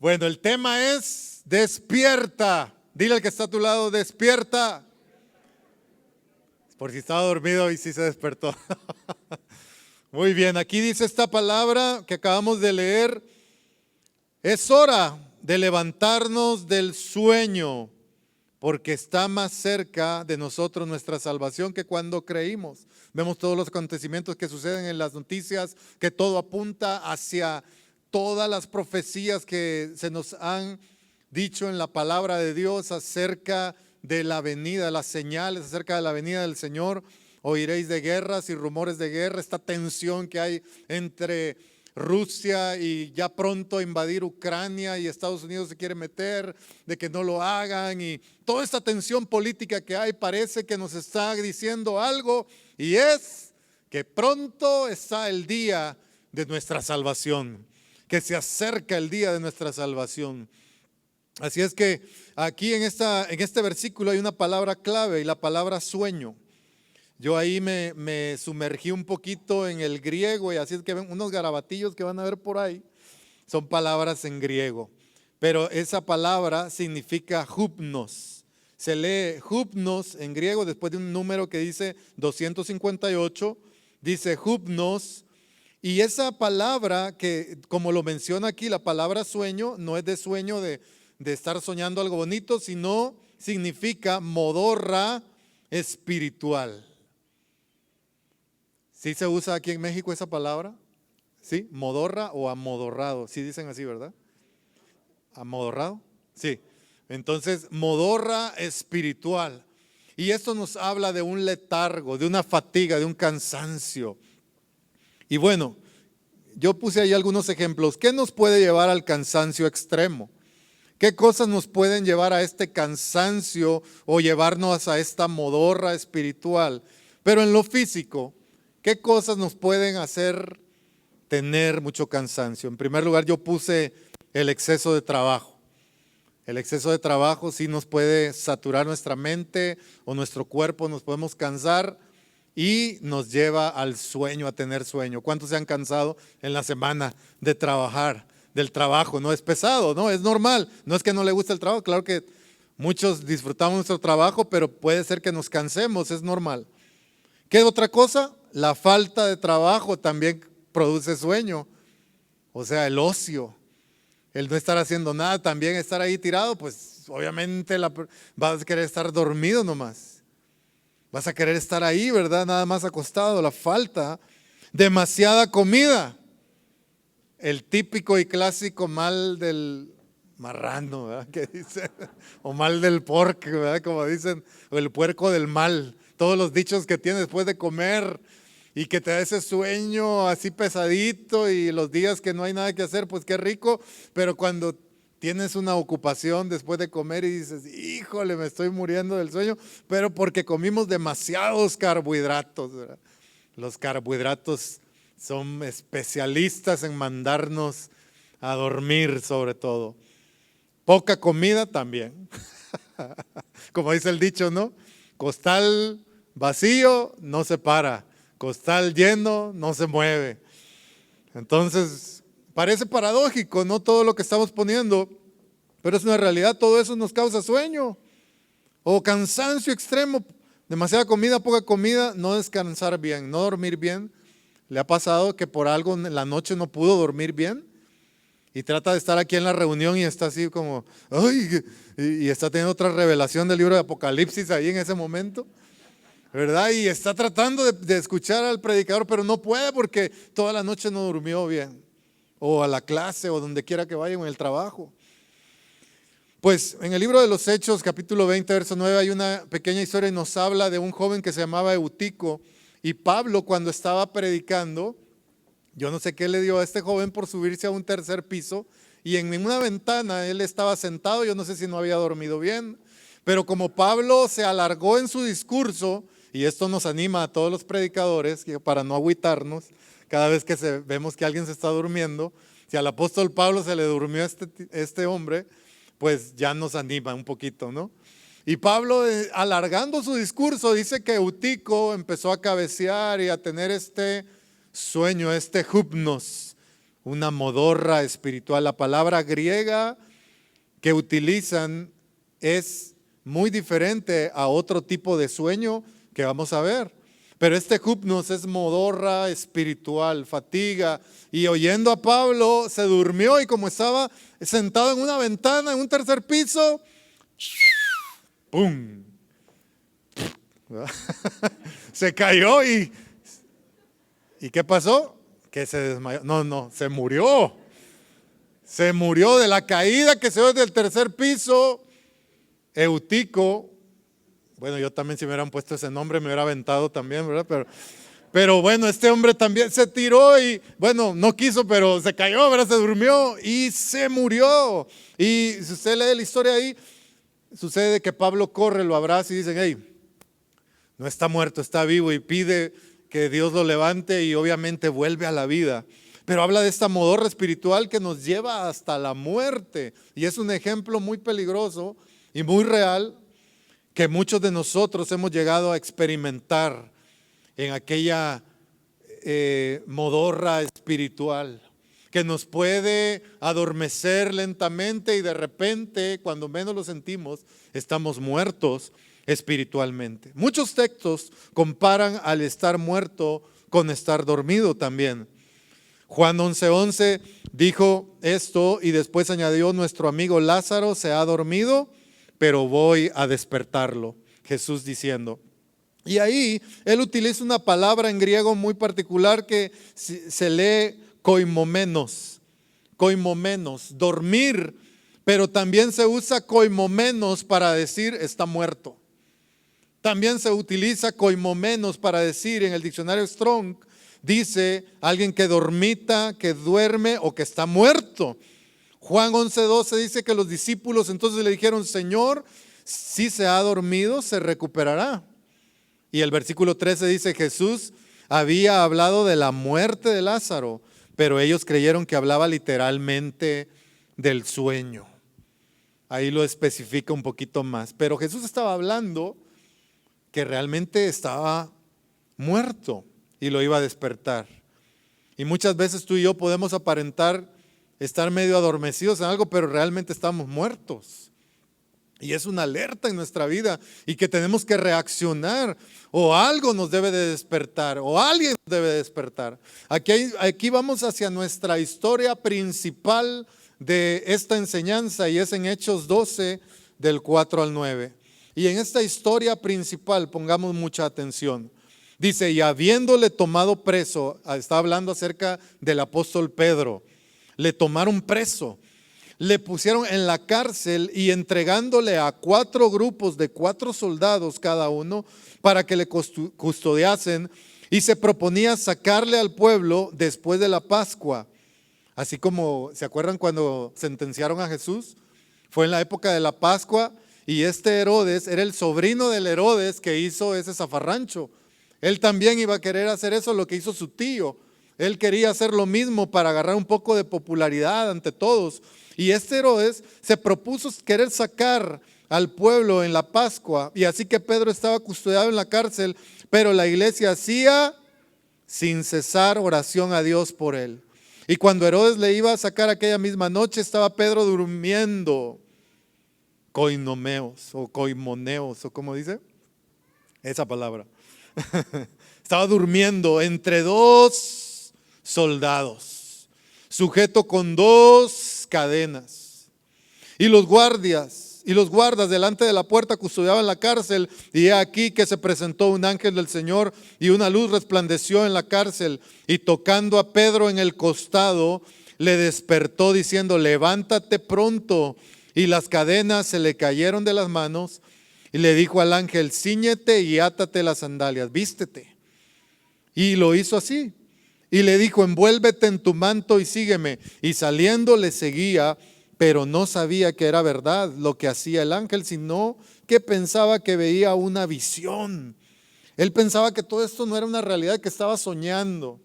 Bueno, el tema es despierta. Dile al que está a tu lado, despierta. Por si estaba dormido y si se despertó. Muy bien, aquí dice esta palabra que acabamos de leer. Es hora de levantarnos del sueño, porque está más cerca de nosotros nuestra salvación que cuando creímos. Vemos todos los acontecimientos que suceden en las noticias, que todo apunta hacia todas las profecías que se nos han dicho en la palabra de Dios acerca de la venida, las señales acerca de la venida del Señor. Oiréis de guerras y rumores de guerra, esta tensión que hay entre Rusia y ya pronto invadir Ucrania, y Estados Unidos se quiere meter, de que no lo hagan, y toda esta tensión política que hay parece que nos está diciendo algo, y es que pronto está el día de nuestra salvación, que se acerca el día de nuestra salvación. Así es que aquí en este versículo hay una palabra clave, y la palabra sueño. Yo ahí me sumergí un poquito en el griego, y así es que ven unos garabatillos que van a ver por ahí, son palabras en griego. Pero esa palabra significa hupnos. Se lee hupnos en griego después de un número que dice 258, dice hupnos. Y esa palabra que, como lo menciona aquí, la palabra sueño, no es de sueño de estar soñando algo bonito, sino significa modorra espiritual. ¿Sí se usa aquí en México esa palabra? ¿Sí? Modorra o amodorrado. Sí dicen así, ¿verdad? ¿Amodorrado? Sí. Entonces, modorra espiritual. Y esto nos habla de un letargo, de una fatiga, de un cansancio. Y bueno, yo puse ahí algunos ejemplos. ¿Qué nos puede llevar al cansancio extremo? ¿Qué cosas nos pueden llevar a este cansancio o llevarnos a esta modorra espiritual? Pero en lo físico, ¿qué cosas nos pueden hacer tener mucho cansancio? En primer lugar, yo puse el exceso de trabajo. El exceso de trabajo sí nos puede saturar nuestra mente o nuestro cuerpo, nos podemos cansar y nos lleva al sueño, a tener sueño. ¿Cuántos se han cansado en la semana de trabajar? Del trabajo, no es pesado, no, es normal. No es que no le guste el trabajo, claro que muchos disfrutamos nuestro trabajo, pero puede ser que nos cansemos, es normal. ¿Qué otra cosa? La falta de trabajo también produce sueño, o sea, el ocio, el no estar haciendo nada, también estar ahí tirado, pues obviamente vas a querer estar dormido nomás, vas a querer estar ahí, ¿verdad? Nada más acostado. La falta, demasiada comida, el típico y clásico mal del marrano, ¿verdad? Que dicen, o mal del porco, ¿verdad? Como dicen, o el puerco del mal. Todos los dichos que tienes después de comer y que te da ese sueño así pesadito, y los días que no hay nada que hacer, pues qué rico, pero cuando tienes una ocupación después de comer y dices, híjole, me estoy muriendo del sueño, pero porque comimos demasiados carbohidratos, ¿verdad? Los carbohidratos son especialistas en mandarnos a dormir, sobre todo. Poca comida también, como dice el dicho, ¿no? Costal vacío no se para, costal lleno no se mueve. Entonces, parece paradójico, ¿no? Todo lo que estamos poniendo, pero es una realidad. Todo eso nos causa sueño o cansancio extremo. Demasiada comida, poca comida, no descansar bien, no dormir bien. ¿Le ha pasado que por algo en la noche no pudo dormir bien? Y trata de estar aquí en la reunión y está así como, ¡ay! Y está teniendo otra revelación del libro de Apocalipsis ahí en ese momento, ¿verdad? Y está tratando de escuchar al predicador, pero no puede porque toda la noche no durmió bien. O a la clase o donde quiera que vaya, o en el trabajo. Pues en el libro de los Hechos, capítulo 20, verso 9, hay una pequeña historia y nos habla de un joven que se llamaba Eutico. Y Pablo, cuando estaba predicando, yo no sé qué le dio a este joven por subirse a un tercer piso, y en una ventana él estaba sentado. Yo no sé si no había dormido bien, pero como Pablo se alargó en su discurso, y esto nos anima a todos los predicadores para no agüitarnos cada vez que vemos que alguien se está durmiendo. Si al apóstol Pablo se le durmió este hombre, pues ya nos anima un poquito, ¿no? Y Pablo, alargando su discurso, dice que Eutico empezó a cabecear y a tener este sueño, este hupnos, una modorra espiritual. La palabra griega que utilizan es muy diferente a otro tipo de sueño que vamos a ver. Pero este hupnos es modorra espiritual, fatiga. Y oyendo a Pablo se durmió, y como estaba sentado en una ventana en un tercer piso, ¡pum! Se cayó y ¿qué pasó? Que se desmayó. No, se murió. Se murió de la caída que se dio desde el tercer piso. Eutico, bueno, yo también, si me hubieran puesto ese nombre me hubiera aventado también, ¿verdad? Pero bueno, este hombre también se tiró y bueno, no quiso, pero se cayó, ¿verdad? Se durmió y se murió. Y si usted lee la historia ahí, sucede que Pablo corre, lo abraza y dicen, hey, no está muerto, está vivo, y pide que Dios lo levante y obviamente vuelve a la vida. Pero habla de esta modorra espiritual que nos lleva hasta la muerte, y es un ejemplo muy peligroso y muy real que muchos de nosotros hemos llegado a experimentar en aquella modorra espiritual que nos puede adormecer lentamente, y de repente, cuando menos lo sentimos, estamos muertos espiritualmente. Muchos textos comparan al estar muerto con estar dormido también. Juan 11:11 dijo esto y después añadió, nuestro amigo Lázaro se ha dormido, pero voy a despertarlo. Jesús diciendo. Y ahí él utiliza una palabra en griego muy particular que se lee koimomenos, dormir, pero también se usa koimomenos para decir está muerto. También se utiliza koimomenos para decir, en el diccionario Strong, dice alguien que dormita, que duerme o que está muerto. Juan 11:12 dice que los discípulos entonces le dijeron, Señor, si se ha dormido, se recuperará. Y el versículo 13 dice, Jesús había hablado de la muerte de Lázaro, pero ellos creyeron que hablaba literalmente del sueño. Ahí lo especifica un poquito más. Pero Jesús estaba hablando que realmente estaba muerto y lo iba a despertar. Y muchas veces tú y yo podemos aparentar estar medio adormecidos en algo, pero realmente estamos muertos. Y es una alerta en nuestra vida y que tenemos que reaccionar, o algo nos debe de despertar, o alguien nos debe de despertar. Aquí vamos hacia nuestra historia principal de esta enseñanza, y es en Hechos 12 del 4 al 9. Y en esta historia principal pongamos mucha atención. Dice, y habiéndole tomado preso, está hablando acerca del apóstol Pedro, le tomaron preso, le pusieron en la cárcel y entregándole a 4 grupos de 4 soldados cada uno para que le custodiasen, y se proponía sacarle al pueblo después de la Pascua. Así como, ¿se acuerdan cuando sentenciaron a Jesús? Fue en la época de la Pascua, y este Herodes era el sobrino del Herodes que hizo ese zafarrancho. Él también iba a querer hacer eso, lo que hizo su tío. Él quería hacer lo mismo para agarrar un poco de popularidad ante todos. Y este Herodes se propuso querer sacar al pueblo en la Pascua. Y así que Pedro estaba custodiado en la cárcel, pero la iglesia hacía sin cesar oración a Dios por él. Y cuando Herodes le iba a sacar aquella misma noche, estaba Pedro durmiendo. Koinomeos o koimoneos, o como dice esa palabra. Estaba durmiendo entre 2 soldados, sujeto con 2 cadenas. Y los guardas delante de la puerta custodiaban la cárcel. Y he aquí que se presentó un ángel del Señor, y una luz resplandeció en la cárcel, y tocando a Pedro en el costado, le despertó diciendo, levántate pronto. Y las cadenas se le cayeron de las manos, y le dijo al ángel, cíñete y átate las sandalias, vístete. Y lo hizo así. Y le dijo, envuélvete en tu manto y sígueme. Y saliendo le seguía, pero no sabía que era verdad lo que hacía el ángel, sino que pensaba que veía una visión. Él pensaba que todo esto no era una realidad, que estaba soñando.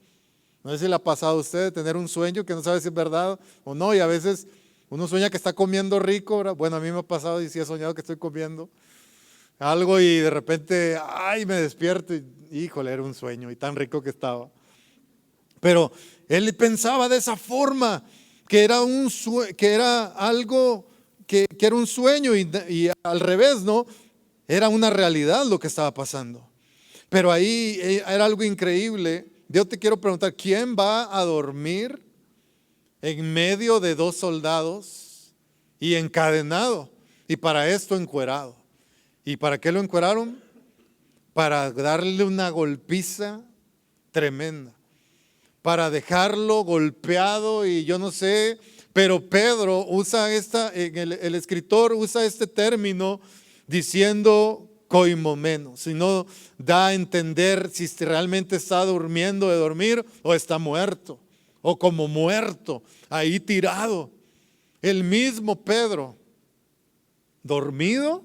No sé si le ha pasado a usted de tener un sueño que no sabe si es verdad o no, y a veces uno sueña que está comiendo rico, ¿verdad? Bueno, a mí me ha pasado y sí he soñado que estoy comiendo algo, y de repente, ay, me despierto y híjole, era un sueño y tan rico que estaba. Pero él pensaba de esa forma, que era algo que era un sueño y al revés, ¿no? Era una realidad lo que estaba pasando. Pero ahí era algo increíble. Yo te quiero preguntar, ¿quién va a dormir en medio de dos soldados y encadenado? Y para esto encuerado. ¿Y para qué lo encueraron? Para darle una golpiza tremenda, para dejarlo golpeado y yo no sé, pero Pedro usa el escritor usa este término diciendo coimomeno, si no da a entender si realmente está durmiendo de dormir o está muerto, o como muerto, ahí tirado. El mismo Pedro, dormido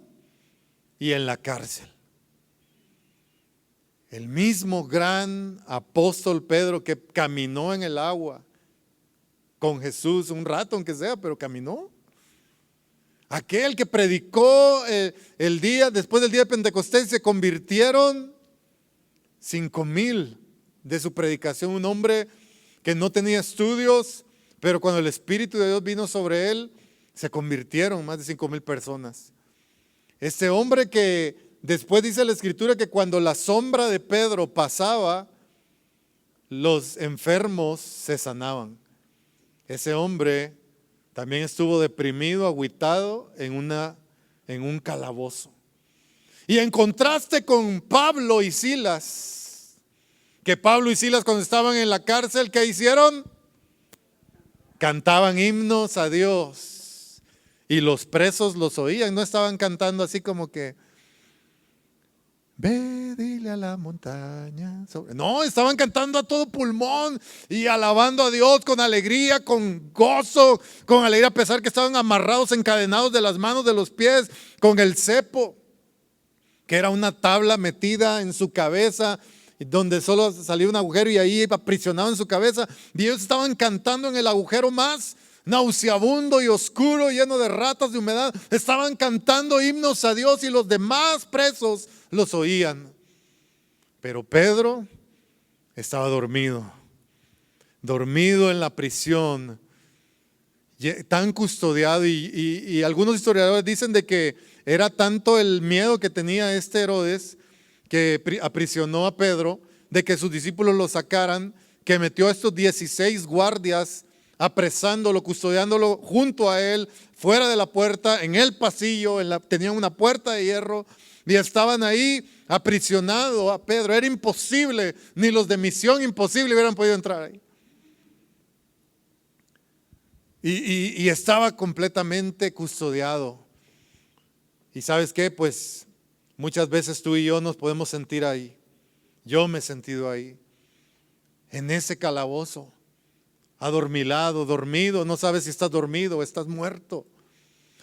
y en la cárcel. El mismo gran apóstol Pedro que caminó en el agua con Jesús un rato, aunque sea, pero caminó. Aquel que predicó después del día de Pentecostés, se convirtieron 5,000 de su predicación. Un hombre que no tenía estudios, pero cuando el Espíritu de Dios vino sobre él, se convirtieron más de 5,000 personas. Este hombre que después dice la Escritura que cuando la sombra de Pedro pasaba, los enfermos se sanaban. Ese hombre también estuvo deprimido, agüitado en un calabozo. Y en contraste con Pablo y Silas, que Pablo y Silas cuando estaban en la cárcel, ¿qué hicieron? Cantaban himnos a Dios. Y los presos los oían, no estaban cantando así como que ve, dile a la montaña. No, estaban cantando a todo pulmón y alabando a Dios con alegría, con gozo, con alegría, a pesar que estaban amarrados, encadenados de las manos, de los pies, con el cepo, que era una tabla metida en su cabeza, donde solo salía un agujero y ahí iba aprisionado en su cabeza. Y ellos estaban cantando en el agujero más nauseabundo y oscuro, lleno de ratas, de humedad. Estaban cantando himnos a Dios y los demás presos los oían. Pero Pedro estaba dormido en la prisión, tan custodiado, y algunos historiadores dicen de que era tanto el miedo que tenía Herodes, que aprisionó a Pedro, de que sus discípulos lo sacaran, que metió a estos 16 guardias apresándolo, custodiándolo junto a él, fuera de la puerta, en el pasillo, tenían una puerta de hierro y estaban ahí aprisionado a Pedro. Era imposible, ni los de Misión Imposible hubieran podido entrar ahí. Y estaba completamente custodiado. ¿Y sabes qué? Pues muchas veces tú y yo nos podemos sentir ahí. Yo me he sentido ahí, en ese calabozo, adormilado, dormido. No sabes si estás dormido o estás muerto.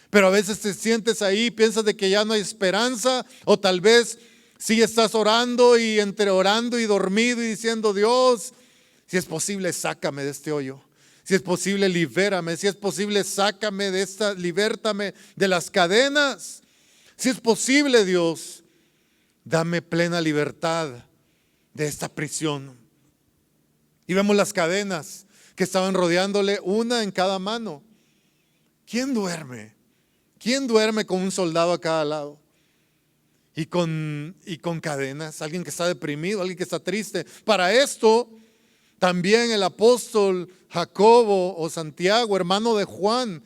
Pero a veces te sientes ahí, piensas de que ya no hay esperanza, o tal vez sí estás orando y entre orando y dormido y diciendo: Dios, si es posible, sácame de este hoyo. Si es posible, libérame. Si es posible, sácame de libértame de las cadenas. Si es posible, Dios, dame plena libertad de esta prisión. Y vemos las cadenas que estaban rodeándole, una en cada mano. ¿Quién duerme? ¿Quién duerme con un soldado a cada lado? Y con cadenas. Alguien que está deprimido, alguien que está triste. Para esto, también el apóstol Jacobo o Santiago, hermano de Juan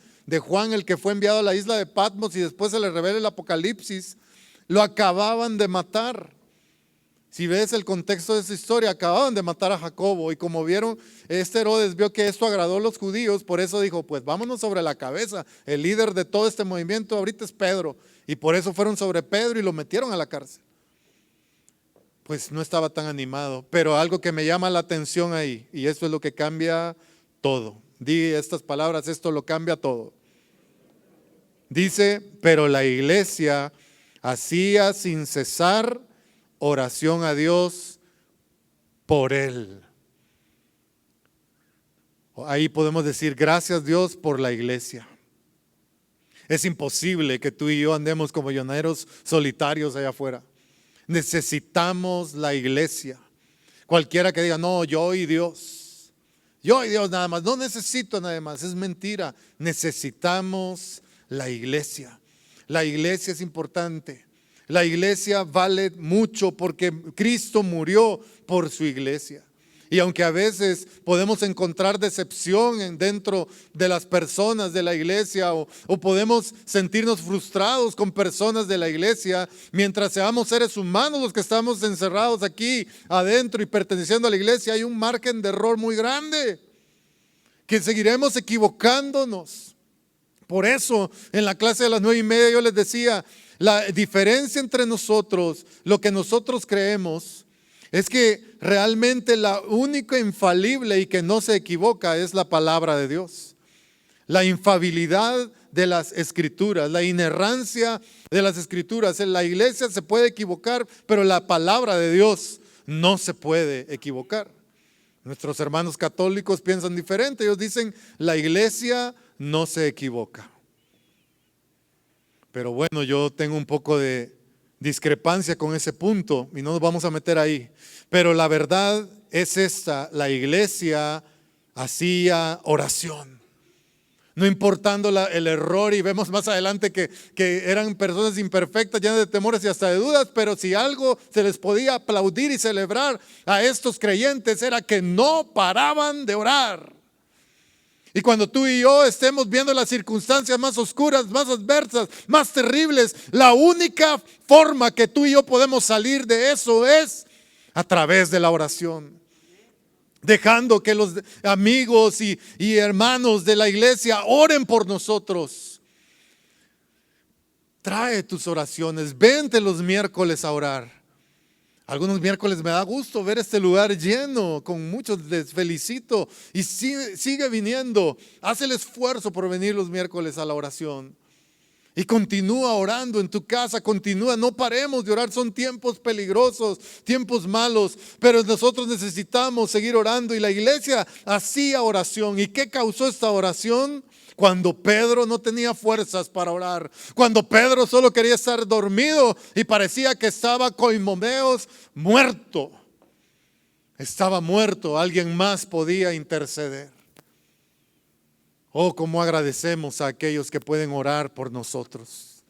el que fue enviado a la isla de Patmos y después se le revela el Apocalipsis, lo acababan de matar. Si ves el contexto de esa historia, acababan de matar a Jacobo, y como vieron, Herodes vio que esto agradó a los judíos, por eso dijo: pues vámonos sobre la cabeza. El líder de todo este movimiento ahorita es Pedro, y por eso fueron sobre Pedro y lo metieron a la cárcel. Pues no estaba tan animado, pero algo que me llama la atención ahí, y esto es lo que cambia todo. Di estas palabras: esto lo cambia todo. Dice: pero la iglesia hacía sin cesar oración a Dios por él. Ahí podemos decir: gracias, Dios, por la iglesia. Es imposible que tú y yo andemos como lloneros solitarios allá afuera. Necesitamos la iglesia. Cualquiera que diga: no, yo y Dios. Yo y Dios nada más, no necesito nada más, es mentira. Necesitamos la iglesia. La iglesia es importante. La iglesia vale mucho porque Cristo murió por su iglesia. Y aunque a veces podemos encontrar decepción dentro de las personas de la iglesia o podemos sentirnos frustrados con personas de la iglesia, mientras seamos seres humanos los que estamos encerrados aquí adentro y perteneciendo a la iglesia, hay un margen de error muy grande, que seguiremos equivocándonos. Por eso en la clase de las 9:30 yo les decía, la diferencia entre nosotros, lo que nosotros creemos, es que realmente la única infalible y que no se equivoca es la palabra de Dios. La infalibilidad de las escrituras, la inerrancia de las escrituras. En la iglesia se puede equivocar, pero la palabra de Dios no se puede equivocar. Nuestros hermanos católicos piensan diferente. Ellos dicen, la iglesia no se equivoca. Pero bueno, yo tengo un poco de discrepancia con ese punto y no nos vamos a meter ahí. Pero la verdad es esta: la iglesia hacía oración, no importando el error, y vemos más adelante que eran personas imperfectas, llenas de temores y hasta de dudas, pero si algo se les podía aplaudir y celebrar a estos creyentes era que no paraban de orar. Y cuando tú y yo estemos viendo las circunstancias más oscuras, más adversas, más terribles, la única forma que tú y yo podemos salir de eso es a través de la oración. Dejando que los amigos y hermanos de la iglesia oren por nosotros. Trae tus oraciones, vente los miércoles a orar. Algunos miércoles me da gusto ver este lugar lleno, con muchos les felicito y sigue viniendo. Haz el esfuerzo por venir los miércoles a la oración. Y continúa orando en tu casa, continúa, no paremos de orar. Son tiempos peligrosos, tiempos malos, pero nosotros necesitamos seguir orando. Y la iglesia hacía oración. ¿Y qué causó esta oración? Cuando Pedro no tenía fuerzas para orar, cuando Pedro solo quería estar dormido y parecía que estaba coimomeos, muerto. Estaba muerto, alguien más podía interceder. Oh, cómo agradecemos a aquellos que pueden orar por nosotros,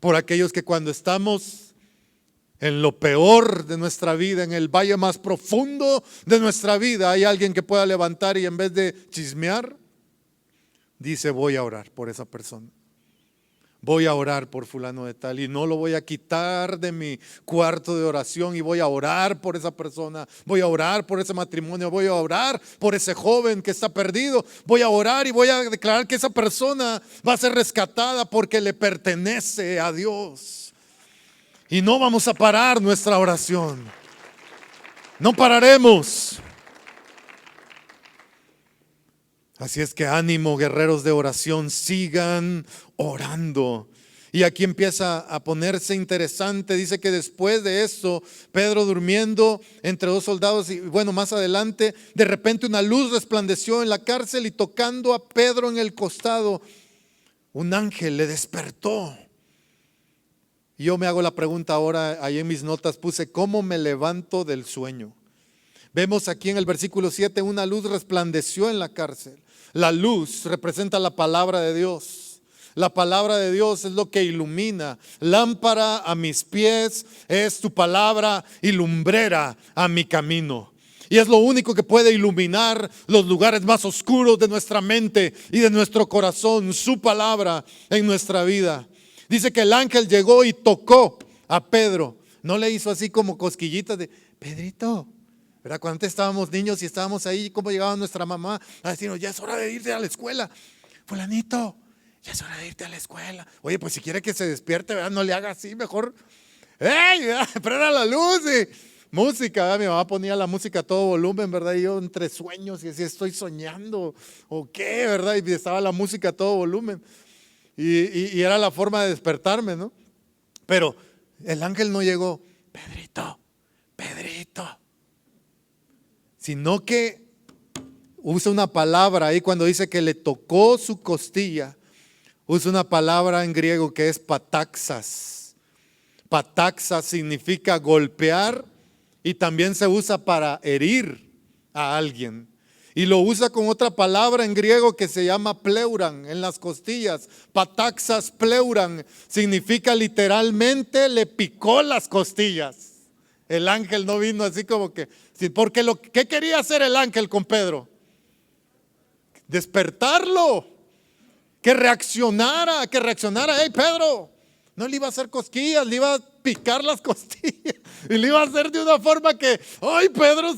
por aquellos que cuando estamos en lo peor de nuestra vida, en el valle más profundo de nuestra vida, hay alguien que pueda levantar y en vez de chismear, dice: voy a orar por esa persona, voy a orar por fulano de tal, y no lo voy a quitar de mi cuarto de oración, y voy a orar por esa persona, voy a orar por ese matrimonio, voy a orar por ese joven que está perdido, voy a orar y voy a declarar que esa persona va a ser rescatada porque le pertenece a Dios. Y no vamos a parar nuestra oración, no pararemos. Así es que ánimo, guerreros de oración, sigan orando. Y aquí empieza a ponerse interesante. Dice que después de esto, Pedro durmiendo entre dos soldados, y bueno, más adelante, de repente una luz resplandeció en la cárcel y tocando a Pedro en el costado, un ángel le despertó. Y yo me hago la pregunta ahora, ahí en mis notas puse: ¿cómo me levanto del sueño? Vemos aquí en el versículo 7, una luz resplandeció en la cárcel. La luz representa la palabra de Dios. La palabra de Dios es lo que ilumina. Lámpara a mis pies es tu palabra y lumbrera a mi camino. Y es lo único que puede iluminar los lugares más oscuros de nuestra mente y de nuestro corazón, su palabra en nuestra vida. Dice que el ángel llegó y tocó a Pedro. No le hizo así como cosquillitas de: Pedrito, ¿verdad? Cuando antes estábamos niños y estábamos ahí, ¿cómo llegaba nuestra mamá a decirnos: ya es hora de irte a la escuela? Fulanito, ya es hora de irte a la escuela. Oye, pues si quiere que se despierte, ¿verdad? No le haga así, mejor ¡hey! Prenda la luz y música, ¿verdad? Mi mamá ponía la música a todo volumen, ¿verdad? Y yo entre sueños y decía: estoy soñando o qué, ¿verdad? Y estaba la música a todo volumen y era la forma de despertarme, ¿no? Pero el ángel no llegó: Pedrito, Pedrito, sino que usa una palabra ahí cuando dice que le tocó su costilla. Usa una palabra en griego que es pataxas. Pataxas significa golpear y también se usa para herir a alguien. Y lo usa con otra palabra en griego que se llama pleuran, en las costillas. Pataxas pleuran significa literalmente le picó las costillas. El ángel no vino así como que, porque ¿qué quería hacer el ángel con Pedro? Despertarlo, que reaccionara. Hey Pedro, no le iba a hacer cosquillas, le iba a picar las costillas y le iba a hacer de una forma que, ay, Pedro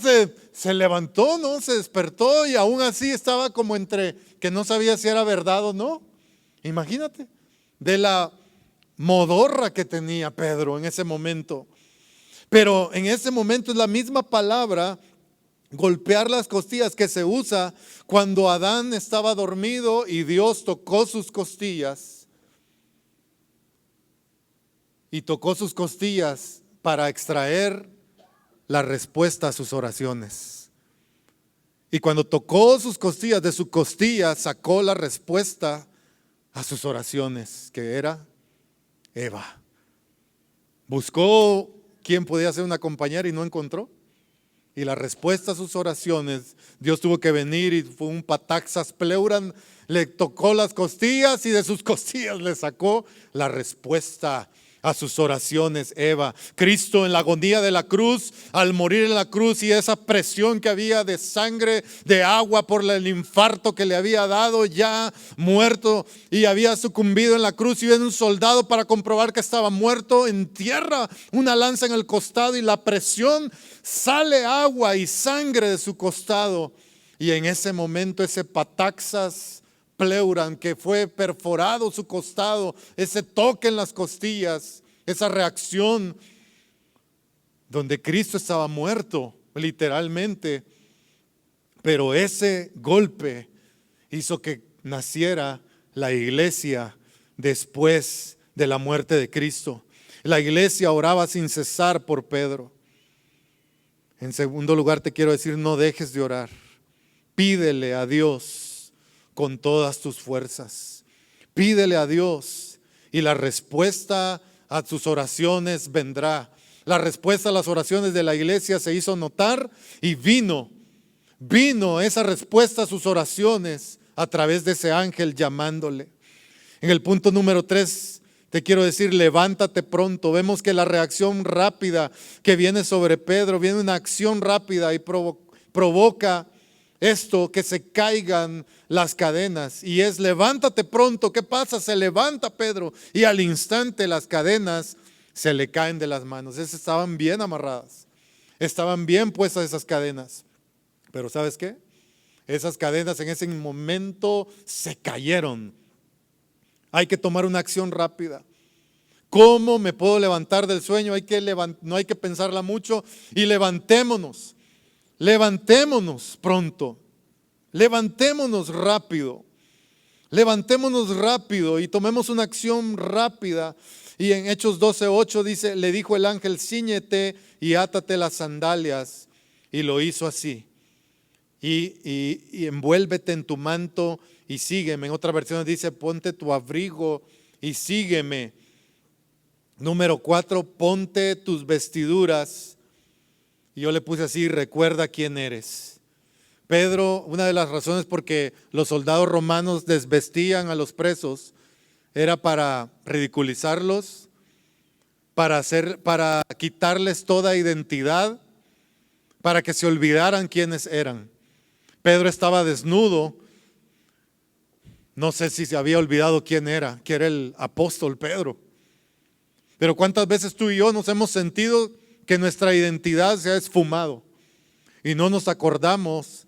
se levantó, ¿no? Se despertó y aún así estaba como entre que no sabía si era verdad o no. Imagínate, de la modorra que tenía Pedro en ese momento. Pero en ese momento es la misma palabra, golpear las costillas, que se usa cuando Adán estaba dormido y Dios tocó sus costillas. Y tocó sus costillas para extraer la respuesta a sus oraciones. Y cuando tocó sus costillas, de su costilla sacó la respuesta a sus oraciones, que era Eva. Buscó quién podía ser una compañera y no encontró. Y la respuesta a sus oraciones, Dios tuvo que venir y fue un pataxas pleuran, le tocó las costillas y de sus costillas le sacó la respuesta a sus oraciones, Eva. Cristo en la agonía de la cruz, al morir en la cruz y esa presión que había de sangre, de agua por el infarto que le había dado, ya muerto y había sucumbido en la cruz, y viene un soldado para comprobar que estaba muerto, entierra una lanza en el costado y la presión, sale agua y sangre de su costado, y en ese momento ese pataxas pleuran, que fue perforado su costado, ese toque en las costillas, esa reacción donde Cristo estaba muerto literalmente, pero ese golpe hizo que naciera la iglesia después de la muerte de Cristo. La iglesia oraba sin cesar por Pedro. En segundo lugar, te quiero decir, no dejes de orar. Pídele a Dios con todas tus fuerzas. Pídele a Dios y la respuesta a tus oraciones vendrá. La respuesta a las oraciones de la iglesia se hizo notar y vino esa respuesta a sus oraciones a través de ese ángel llamándole. En el punto número 3 te quiero decir, levántate pronto. Vemos que la reacción rápida que viene sobre Pedro, viene una acción rápida y provoca esto, que se caigan las cadenas, y es levántate pronto. ¿Qué pasa? Se levanta Pedro y al instante las cadenas se le caen de las manos. Esas estaban bien amarradas, estaban bien puestas esas cadenas, pero ¿sabes qué? Esas cadenas en ese momento se cayeron. Hay que tomar una acción rápida. ¿Cómo me puedo levantar del sueño? No hay que pensarla mucho y levantémonos pronto, levantémonos rápido y tomemos una acción rápida. Y en Hechos 12:8 dice, le dijo el ángel, cíñete y átate las sandalias, y lo hizo así. Y envuélvete en tu manto y sígueme. En otra versión dice, ponte tu abrigo y sígueme. Número 4, ponte tus vestiduras. Y yo le puse así, recuerda quién eres. Pedro, una de las razones por que los soldados romanos desvestían a los presos era para ridiculizarlos, para quitarles toda identidad, para que se olvidaran quiénes eran. Pedro estaba desnudo. No sé si se había olvidado quién era, que era el apóstol Pedro. Pero ¿cuántas veces tú y yo nos hemos sentido que nuestra identidad se ha esfumado y no nos acordamos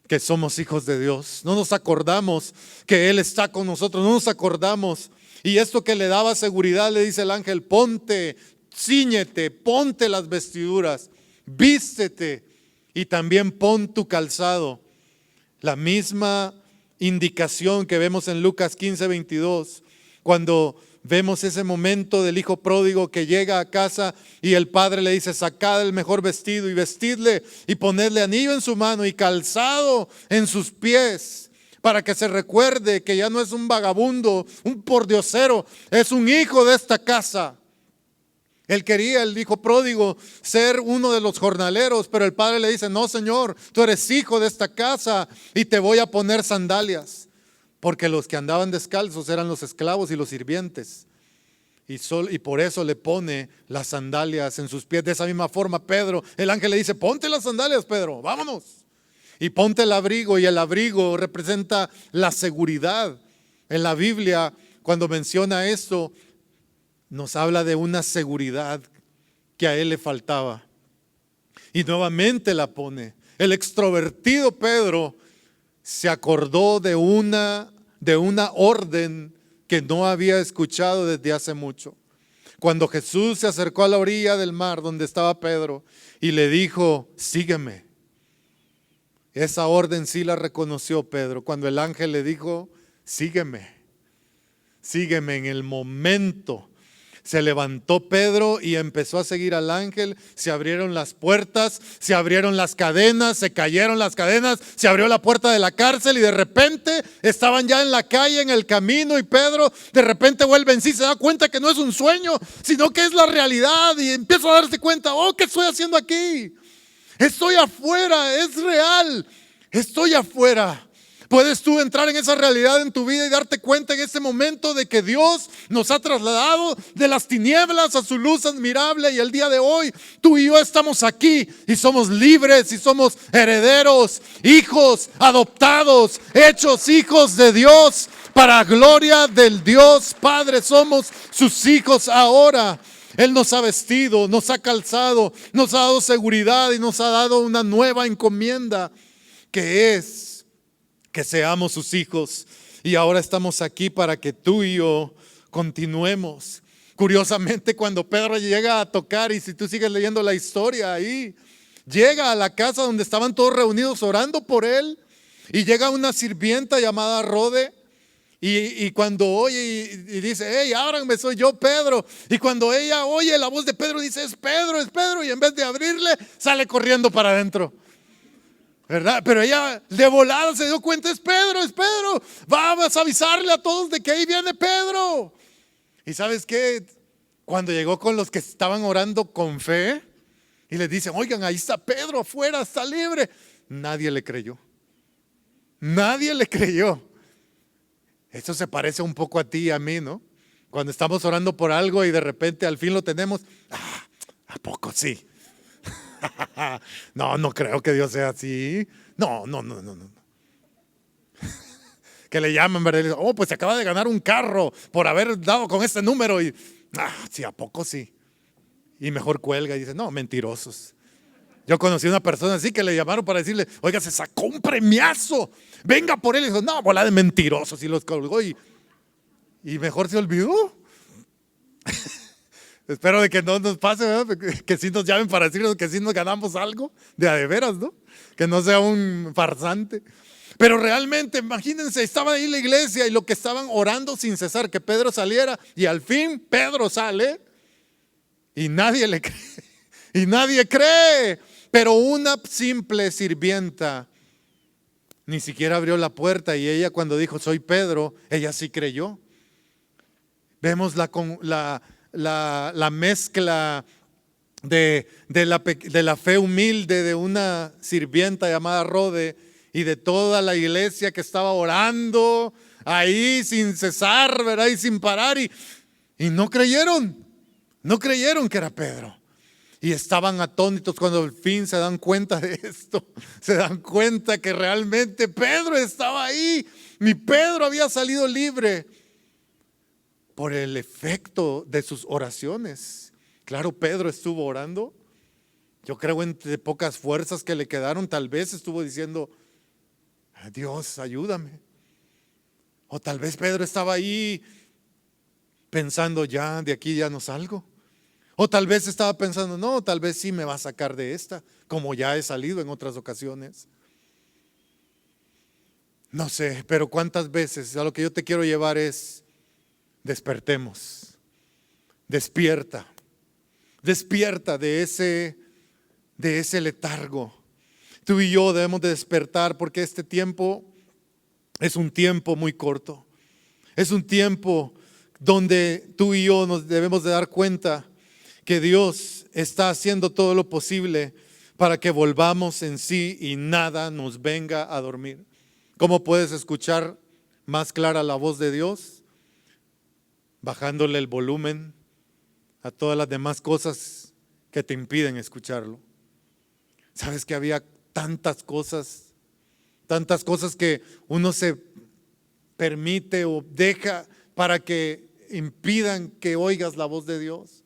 que somos hijos de Dios? No nos acordamos que Él está con nosotros, no nos acordamos. Y esto que le daba seguridad, le dice el ángel, ponte, cíñete, ponte las vestiduras, vístete y también pon tu calzado. La misma indicación que vemos en Lucas 15:22, cuando vemos ese momento del hijo pródigo que llega a casa y el padre le dice, sacad el mejor vestido y vestidle y ponedle anillo en su mano y calzado en sus pies, para que se recuerde que ya no es un vagabundo, un pordiosero, es un hijo de esta casa. Él quería, el hijo pródigo, ser uno de los jornaleros, pero el padre le dice: no, Señor, tú eres hijo de esta casa y te voy a poner sandalias. Porque los que andaban descalzos eran los esclavos y los sirvientes. Y por eso le pone las sandalias en sus pies. De esa misma forma, Pedro, el ángel le dice: ponte las sandalias, Pedro, vámonos. Y ponte el abrigo, y el abrigo representa la seguridad. En la Biblia, cuando menciona esto, nos habla de una seguridad que a él le faltaba. Y nuevamente la pone. El extrovertido Pedro se acordó de una orden que no había escuchado desde hace mucho. Cuando Jesús se acercó a la orilla del mar donde estaba Pedro y le dijo: sígueme. Esa orden sí la reconoció Pedro. Cuando el ángel le dijo: sígueme, sígueme, en el momento se levantó Pedro y empezó a seguir al ángel. Se abrieron las puertas, se abrieron las cadenas, se cayeron las cadenas, se abrió la puerta de la cárcel y de repente estaban ya en la calle, en el camino, y Pedro de repente vuelve en sí, se da cuenta que no es un sueño, sino que es la realidad, y empieza a darse cuenta: oh, ¿qué estoy haciendo aquí? Estoy afuera, es real, estoy afuera. Puedes tú entrar en esa realidad en tu vida y darte cuenta en este momento de que Dios nos ha trasladado de las tinieblas a su luz admirable, y el día de hoy tú y yo estamos aquí y somos libres y somos herederos, hijos adoptados, hechos hijos de Dios para gloria del Dios Padre. Somos sus hijos ahora. Él nos ha vestido, nos ha calzado, nos ha dado seguridad y nos ha dado una nueva encomienda, que es que seamos sus hijos. Y ahora estamos aquí para que tú y yo continuemos. Curiosamente, cuando Pedro llega a tocar, y si tú sigues leyendo la historia ahí, llega a la casa donde estaban todos reunidos orando por él, y llega una sirvienta llamada Rode. Y cuando oye y dice: hey, ábranme, soy yo, Pedro. Y cuando ella oye la voz de Pedro, dice: es Pedro, es Pedro. Y en vez de abrirle, sale corriendo para adentro, ¿verdad? Pero ella de volada se dio cuenta: es Pedro, es Pedro. Vamos a avisarle a todos de que ahí viene Pedro. Y ¿sabes qué? Cuando llegó con los que estaban orando con fe y les dicen: oigan, ahí está Pedro afuera, está libre, nadie le creyó. Nadie le creyó. Esto se parece un poco a ti y a mí, ¿no? Cuando estamos orando por algo y de repente al fin lo tenemos. ¿A poco sí? No creo que Dios sea así. No. Que le llaman, ¿verdad? Y le dicen: oh, pues se acaba de ganar un carro por haber dado con este número. Y sí, ¿a poco sí? Y mejor cuelga y dice: no, mentirosos. Yo conocí a una persona así que le llamaron para decirle: oiga, se sacó un premiazo, venga por él. Y dijo: no, bola de mentirosos. Y los colgó y mejor se olvidó. Espero de que no nos pase, ¿verdad? Que sí nos llamen para decirnos que sí nos ganamos algo de a de veras, ¿no? Que no sea un farsante. Pero realmente, imagínense, estaba ahí la iglesia y lo que estaban orando sin cesar, que Pedro saliera, y al fin Pedro sale y nadie le cree. Y nadie cree. Pero una simple sirvienta ni siquiera abrió la puerta, y ella, cuando dijo: soy Pedro, ella sí creyó. Vemos la mezcla de la fe humilde de una sirvienta llamada Rode y de toda la iglesia que estaba orando ahí sin cesar, ¿verdad? Y sin parar, y no creyeron que era Pedro. Y estaban atónitos cuando al fin se dan cuenta de esto. Se dan cuenta que realmente Pedro estaba ahí. Mi Pedro había salido libre por el efecto de sus oraciones. Claro, Pedro estuvo orando. Yo creo, entre pocas fuerzas que le quedaron, tal vez estuvo diciendo: Dios, ayúdame. O tal vez Pedro estaba ahí pensando: ya de aquí ya no salgo. O tal vez estaba pensando: no, tal vez sí me va a sacar de esta, como ya he salido en otras ocasiones. No sé, pero cuántas veces, a lo que yo te quiero llevar es: despertemos. Despierta de ese letargo. Tú y yo debemos de despertar, porque este tiempo es un tiempo muy corto. Es un tiempo donde tú y yo nos debemos de dar cuenta que Dios está haciendo todo lo posible para que volvamos en sí y nada nos venga a dormir. ¿Cómo puedes escuchar más clara la voz de Dios? Bajándole el volumen a todas las demás cosas que te impiden escucharlo. ¿Sabes que había tantas cosas que uno se permite o deja para que impidan que oigas la voz de Dios?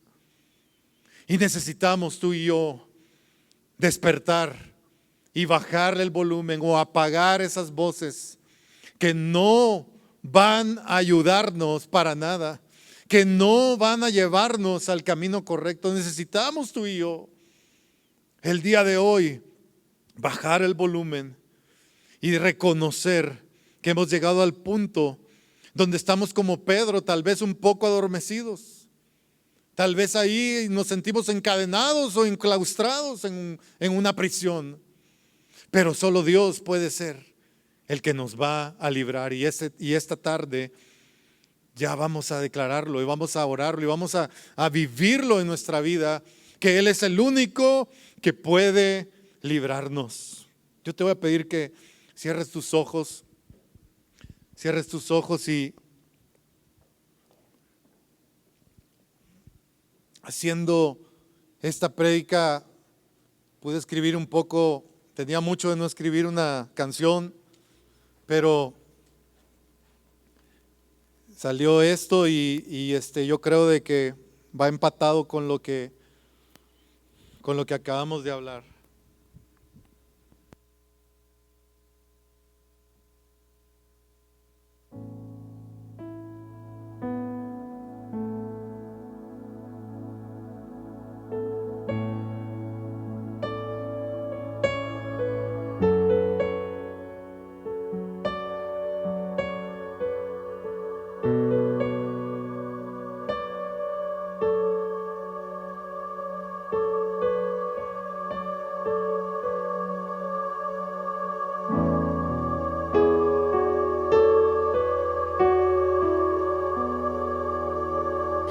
Y necesitamos tú y yo despertar y bajar el volumen o apagar esas voces que no van a ayudarnos para nada, que no van a llevarnos al camino correcto. Necesitamos tú y yo el día de hoy bajar el volumen y reconocer que hemos llegado al punto donde estamos como Pedro, tal vez un poco adormecidos. Tal vez ahí nos sentimos encadenados o enclaustrados en una prisión. Pero solo Dios puede ser el que nos va a librar. Y esta tarde ya vamos a declararlo y vamos a orarlo y vamos a vivirlo en nuestra vida, que Él es el único que puede librarnos. Yo te voy a pedir que cierres tus ojos y haciendo esta prédica pude escribir un poco, tenía mucho de no escribir una canción, pero salió esto y yo creo de que va empatado con lo que acabamos de hablar.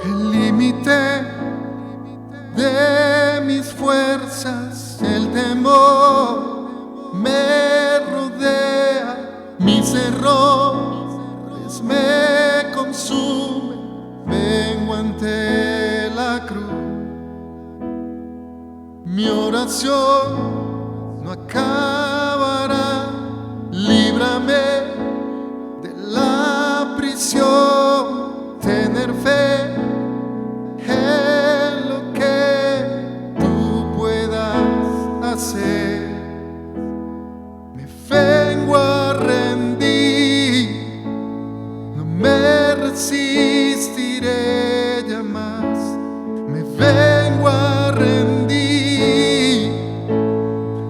El límite de mis fuerzas, el temor me rodea, mis errores me consumen, vengo ante la cruz. Mi oración no acabará, líbrame de la prisión, tener fe en lo que tú puedas hacer. Me vengo a rendir, no me resistiré ya más. Me vengo a rendir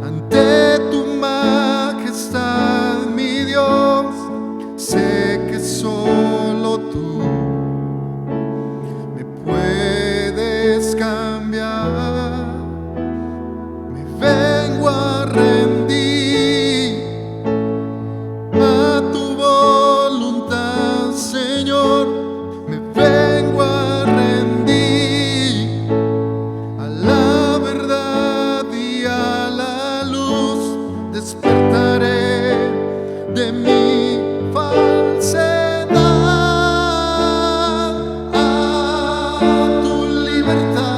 ante tu majestad, mi Dios. Sé que solo tú me puedes cambiar. Me vengo a rendir a tu voluntad, Señor. Me vengo a rendir a la verdad y a la luz. Despertaré de mi falsedad a tu libertad.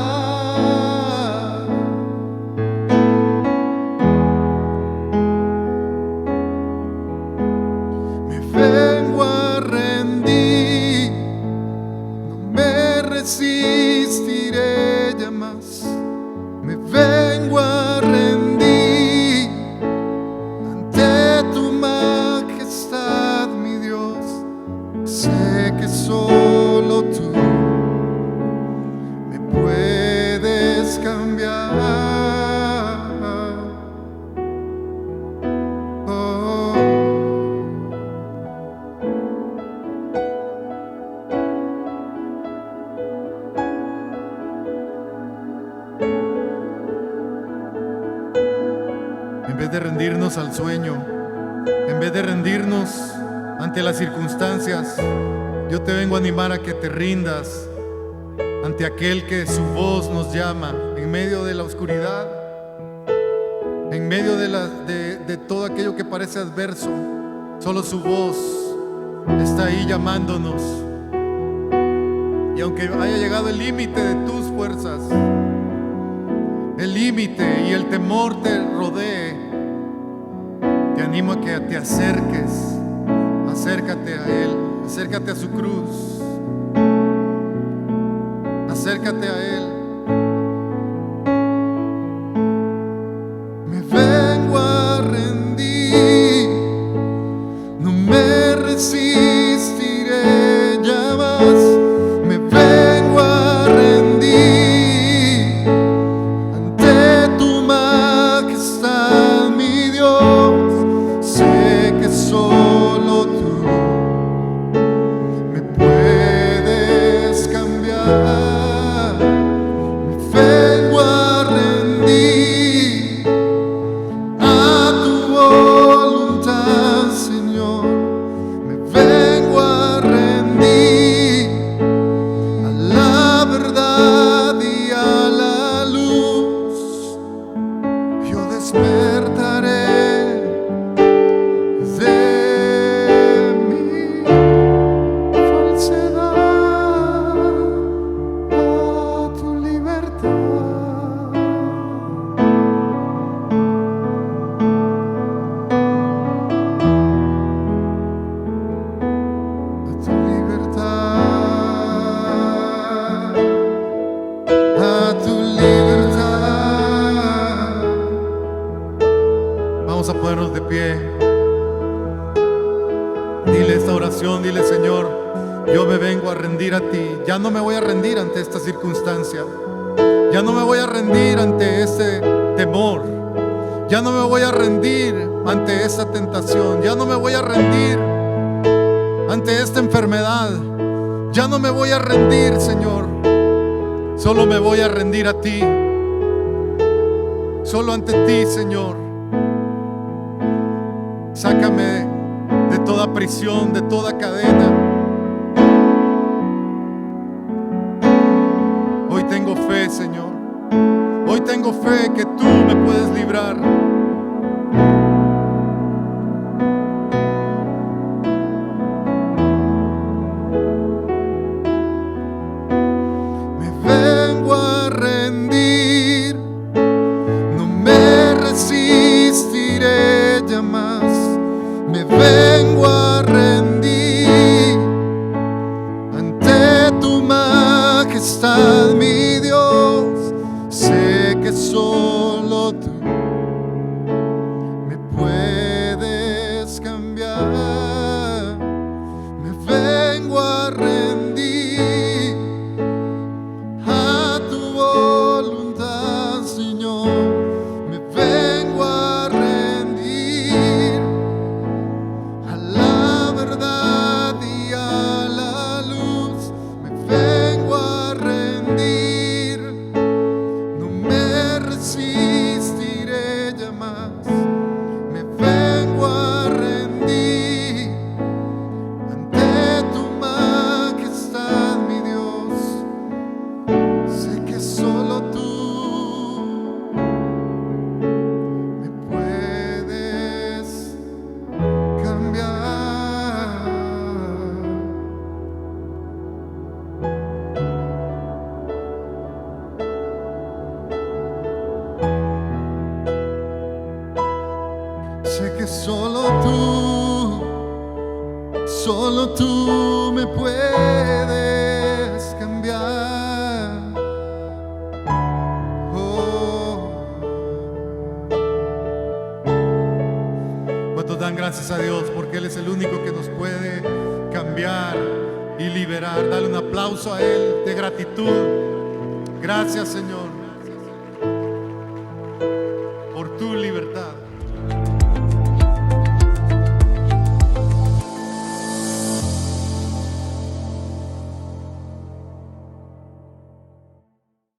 Me vengo a rendir, no me resistiré ya más. Me vengo a rendir ante tu majestad, mi Dios. Sé que solo tú me puedes cambiar. Oh. En vez de rendirnos al sueño, en vez de rendirnos ante las circunstancias, yo te vengo a animar a que te rindas ante aquel que su voz nos llama en medio de la oscuridad, en medio de todo aquello que parece adverso. Solo su voz está ahí llamándonos. Y aunque haya llegado el límite de tus fuerzas, el límite y el temor te rodee, te animo a que te acerques. Acércate a Él, acércate a su cruz, acércate a Él. Me vengo a rendir, no me resistiré ya más. Me vengo a rendir ante tu majestad, mi Dios. Sé que solo tú me puedes cambiar. Me vengo a rendir a tu voluntad, Señor. Me vengo a rendir a la verdad y a la luz. Yo despertaré de mi falsedad a tu libertad. A tu libertad, a tu libertad. Vamos a ponernos de pie. Dile esta oración, dile: Señor, yo me vengo a rendir a ti. Ya no me voy a rendir ante esta circunstancia. Ya no me voy a rendir ante ese temor. Ya no me voy a rendir ante esa tentación. Ya no me voy a rendir ante esta enfermedad. Ya no me voy a rendir, Señor. Solo me voy a rendir a ti. Solo ante ti, Señor. Sácame de toda prisión, de toda cadena. Hoy tengo fe, Señor. Hoy tengo fe que tú me puedes librar. Me vengo a rendir, no me resistiré ya más. Me vengo a rendir ante tu majestad, mi Dios. Sé que solo tú me puedes cambiar. Me vengo a rendir a tu voluntad, Señor. Me vengo a rendir a la verdad y a la luz. Me vengo a rendir, no me resistiré ya más. Me vengo a rendir ante tu majestad, mi Dios. Sé que solo tú me puedes cambiar. Sé que solo tú me puedes cambiar. Oh. ¿Cuántos dan gracias a Dios porque Él es el único que nos puede cambiar y liberar? Dale un aplauso a Él de gratitud. Gracias, Señor, por tu libertad.